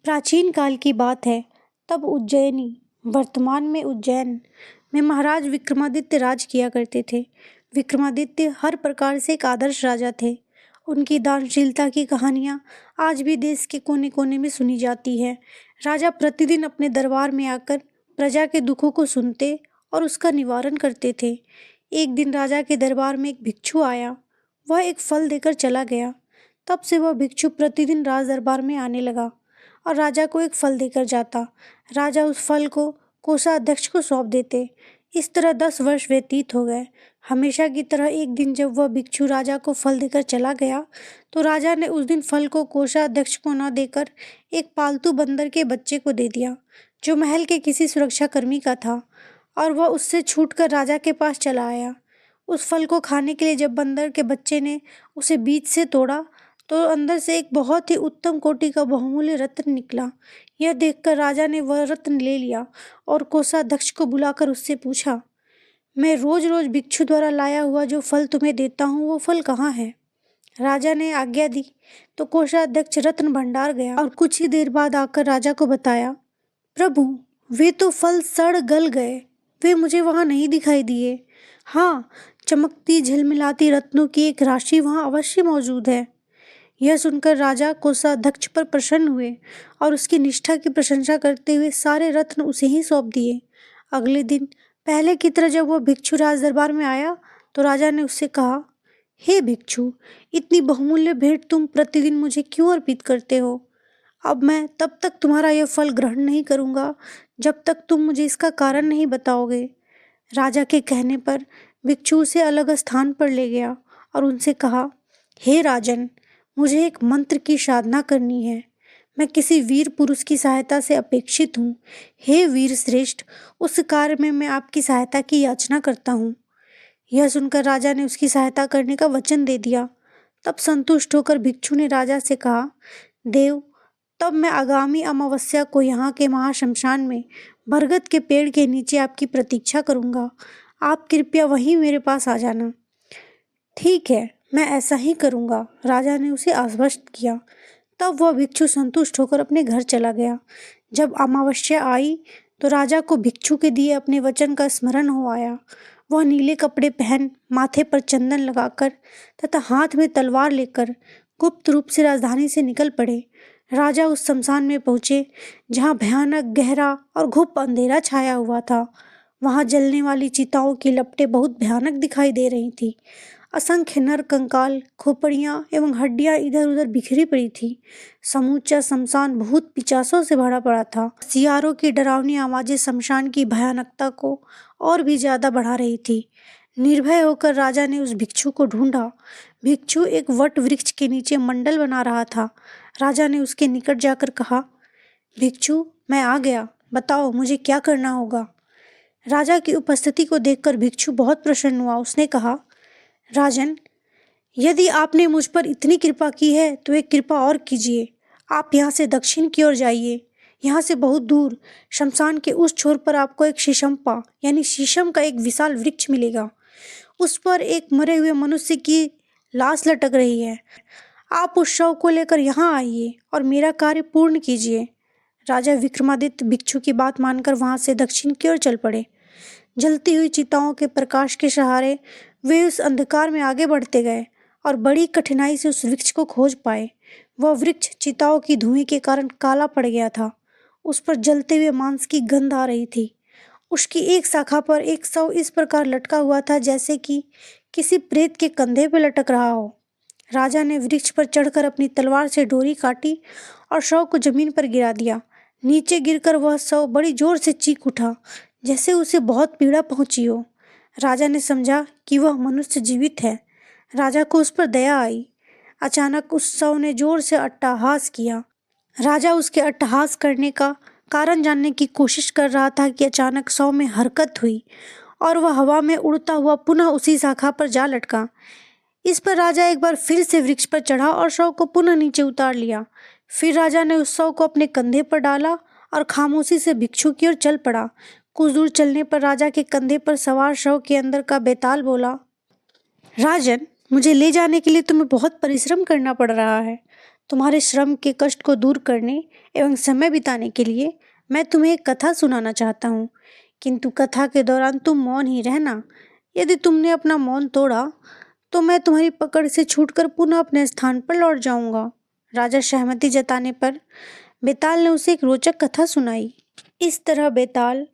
प्राचीन काल की बात है। तब उज्जैनी, वर्तमान में उज्जैन में महाराज विक्रमादित्य राज किया करते थे। विक्रमादित्य हर प्रकार से एक आदर्श राजा थे। उनकी दानशीलता की कहानियां आज भी देश के कोने कोने में सुनी जाती है। राजा प्रतिदिन अपने दरबार में आकर प्रजा के दुखों को सुनते और उसका निवारण करते थे। एक दिन राजा के दरबार में एक भिक्षु आया। वह एक फल देकर चला गया। तब से वह भिक्षु प्रतिदिन राज दरबार में आने लगा और राजा को एक फल देकर जाता। राजा उस फल को कोषाध्यक्ष को सौंप देते। इस तरह 10 वर्ष व्यतीत हो गए। हमेशा की तरह एक दिन जब वह भिक्षु राजा को फल देकर चला गया, तो राजा ने उस दिन फल को कोषाध्यक्ष को न देकर एक पालतू बंदर के बच्चे को दे दिया, जो महल के किसी सुरक्षाकर्मी का था, और वह उससे छूटकर राजा के पास चला आया। उस फल को खाने के लिए जब बंदर के बच्चे ने उसे बीच से तोड़ा, तो अंदर से एक बहुत ही उत्तम कोटि का बहुमूल्य रत्न निकला। यह देखकर राजा ने वह रत्न ले लिया और कोषाध्यक्ष को बुलाकर उससे पूछा, मैं रोज रोज भिक्षु द्वारा लाया हुआ जो फल तुम्हें देता हूँ, वो फल कहाँ है? राजा ने आज्ञा दी तो कोषाध्यक्ष रत्न भंडार गया और कुछ ही देर बाद आकर राजा को बताया, प्रभु, वे तो फल सड़ गल गए, वे मुझे वहां नहीं दिखाई दिए। हाँ, चमकती झिलमिलाती रत्नों की एक राशि वहां अवश्य मौजूद है। यह सुनकर राजा कोषाध्यक्ष पर प्रसन्न हुए और उसकी निष्ठा की प्रशंसा करते हुए सारे रत्न उसे ही सौंप दिए। अगले दिन पहले की तरह जब वह भिक्षु राज दरबार में आया, तो राजा ने उससे कहा, हे भिक्षु, इतनी बहुमूल्य भेंट तुम प्रतिदिन मुझे क्यों अर्पित करते हो? अब मैं तब तक तुम्हारा यह फल ग्रहण नहीं करूंगा जब तक तुम मुझे इसका कारण नहीं बताओगे। राजा के कहने पर भिक्षु उसे अलग स्थान पर ले गया और उनसे कहा, हे राजन, मुझे एक मंत्र की साधना करनी है। मैं किसी वीर पुरुष की सहायता से अपेक्षित हूँ। हे वीर श्रेष्ठ, उस कार्य में मैं आपकी सहायता की याचना करता हूँ। यह सुनकर राजा ने उसकी सहायता करने का वचन दे दिया। तब संतुष्ट होकर भिक्षु ने राजा से कहा, देव, तब मैं आगामी अमावस्या को यहाँ के महाश्मशान में बरगद के पेड़ के नीचे आपकी प्रतीक्षा करूँगा। आप कृपया वहीं मेरे पास आ जाना। ठीक है, मैं ऐसा ही करूँगा, राजा ने उसे आश्वस्त किया। तब वह भिक्षु संतुष्ट होकर अपने घर चला गया। जब अमावस्या आई तो राजा को भिक्षु के दिए अपने वचन का स्मरण हो आया। वह नीले कपड़े पहन, माथे पर चंदन लगाकर तथा हाथ में तलवार लेकर गुप्त रूप से राजधानी से निकल पड़े। राजा उस शमशान में पहुंचे जहां भयानक, गहरा और घुप अंधेरा छाया हुआ था। वहां जलने वाली चिताओं की लपटें बहुत भयानक दिखाई दे रही थी। असंख्य नर कंकाल, खोपड़ियां एवं हड्डियां इधर उधर बिखरी पड़ी थी। समूचा शमशान भूत पिचासों से भरा पड़ा था। सियारों की डरावनी आवाजें शमशान की भयानकता को और भी ज्यादा बढ़ा रही थी। निर्भय होकर राजा ने उस भिक्षु को ढूंढा। भिक्षु एक वट वृक्ष के नीचे मंडल बना रहा था। राजा ने उसके निकट जाकर कहा, भिक्षु, मैं आ गया, बताओ मुझे क्या करना होगा? राजा की उपस्थिति को देखकर भिक्षु बहुत प्रसन्न हुआ। उसने कहा, राजन, यदि आपने मुझ पर इतनी कृपा की है तो एक कृपा और कीजिए। आप यहाँ से दक्षिण की ओर जाइए। यहाँ से बहुत दूर शमशान के उस छोर पर आपको एक शीशमपा यानी शीशम का एक विशाल वृक्ष मिलेगा। उस पर एक मरे हुए मनुष्य की लाश लटक रही है। आप उस शव को लेकर यहाँ आइए और मेरा कार्य पूर्ण कीजिए। राजा विक्रमादित्य भिक्षु की बात मानकर वहां से दक्षिण की ओर चल पड़े। जलती हुई चिताओं के प्रकाश के सहारे वे उस अंधकार में आगे बढ़ते गए और बड़ी कठिनाई से उस वृक्ष को खोज पाए। वह वृक्ष चिताओं की धुएं के कारण काला पड़ गया था। उस पर जलते हुए मांस की गंध आ रही थी। उसकी एक शाखा पर एक शव इस प्रकार लटका हुआ था जैसे कि किसी प्रेत के कंधे पर लटक रहा हो। राजा ने वृक्ष पर चढ़कर अपनी तलवार से डोरी काटी और शव को जमीन पर गिरा दिया। नीचे गिरकर वह शव बड़ी जोर से चीख उठा, जैसे उसे बहुत पीड़ा पहुंची हो। राजा ने समझा कि वह मनुष्य जीवित है। राजा को उस पर दया आई। अचानक उस शव ने जोर से अट्टहास किया। राजा उसके अट्टहास करने का कारण जानने की कोशिश कर रहा था कि अचानक शव में हरकत हुई और वह हवा में उड़ता हुआ पुनः उसी शाखा पर जा लटका। इस पर राजा एक बार फिर से वृक्ष पर चढ़ा और शव को पुनः नीचे उतार लिया। फिर राजा ने उस शव को अपने कंधे पर डाला और खामोशी से भिक्षु की ओर चल पड़ा। कुछ दूर चलने पर राजा के कंधे पर सवार शव के अंदर का बेताल बोला, राजन, मुझे ले जाने के लिए तुम्हें बहुत परिश्रम करना पड़ रहा है। तुम्हारे श्रम के कष्ट को दूर करने एवं समय बिताने के लिए मैं तुम्हें एक कथा सुनाना चाहता हूँ, किंतु कथा के दौरान तुम मौन ही रहना। यदि तुमने अपना मौन तोड़ा तो मैं तुम्हारी पकड़ से छूटकर पुनः अपने स्थान पर लौट जाऊंगा। राजा सहमति जताने पर बेताल ने उसे एक रोचक कथा सुनाई। इस तरह बेताल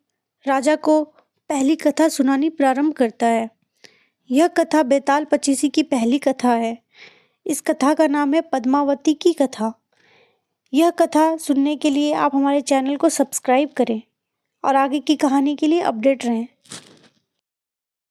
राजा को पहली कथा सुनानी प्रारंभ करता है। यह कथा बेताल पचीसी की पहली कथा है। इस कथा का नाम है पद्मावती की कथा। यह कथा सुनने के लिए आप हमारे चैनल को सब्सक्राइब करें और आगे की कहानी के लिए अपडेट रहें।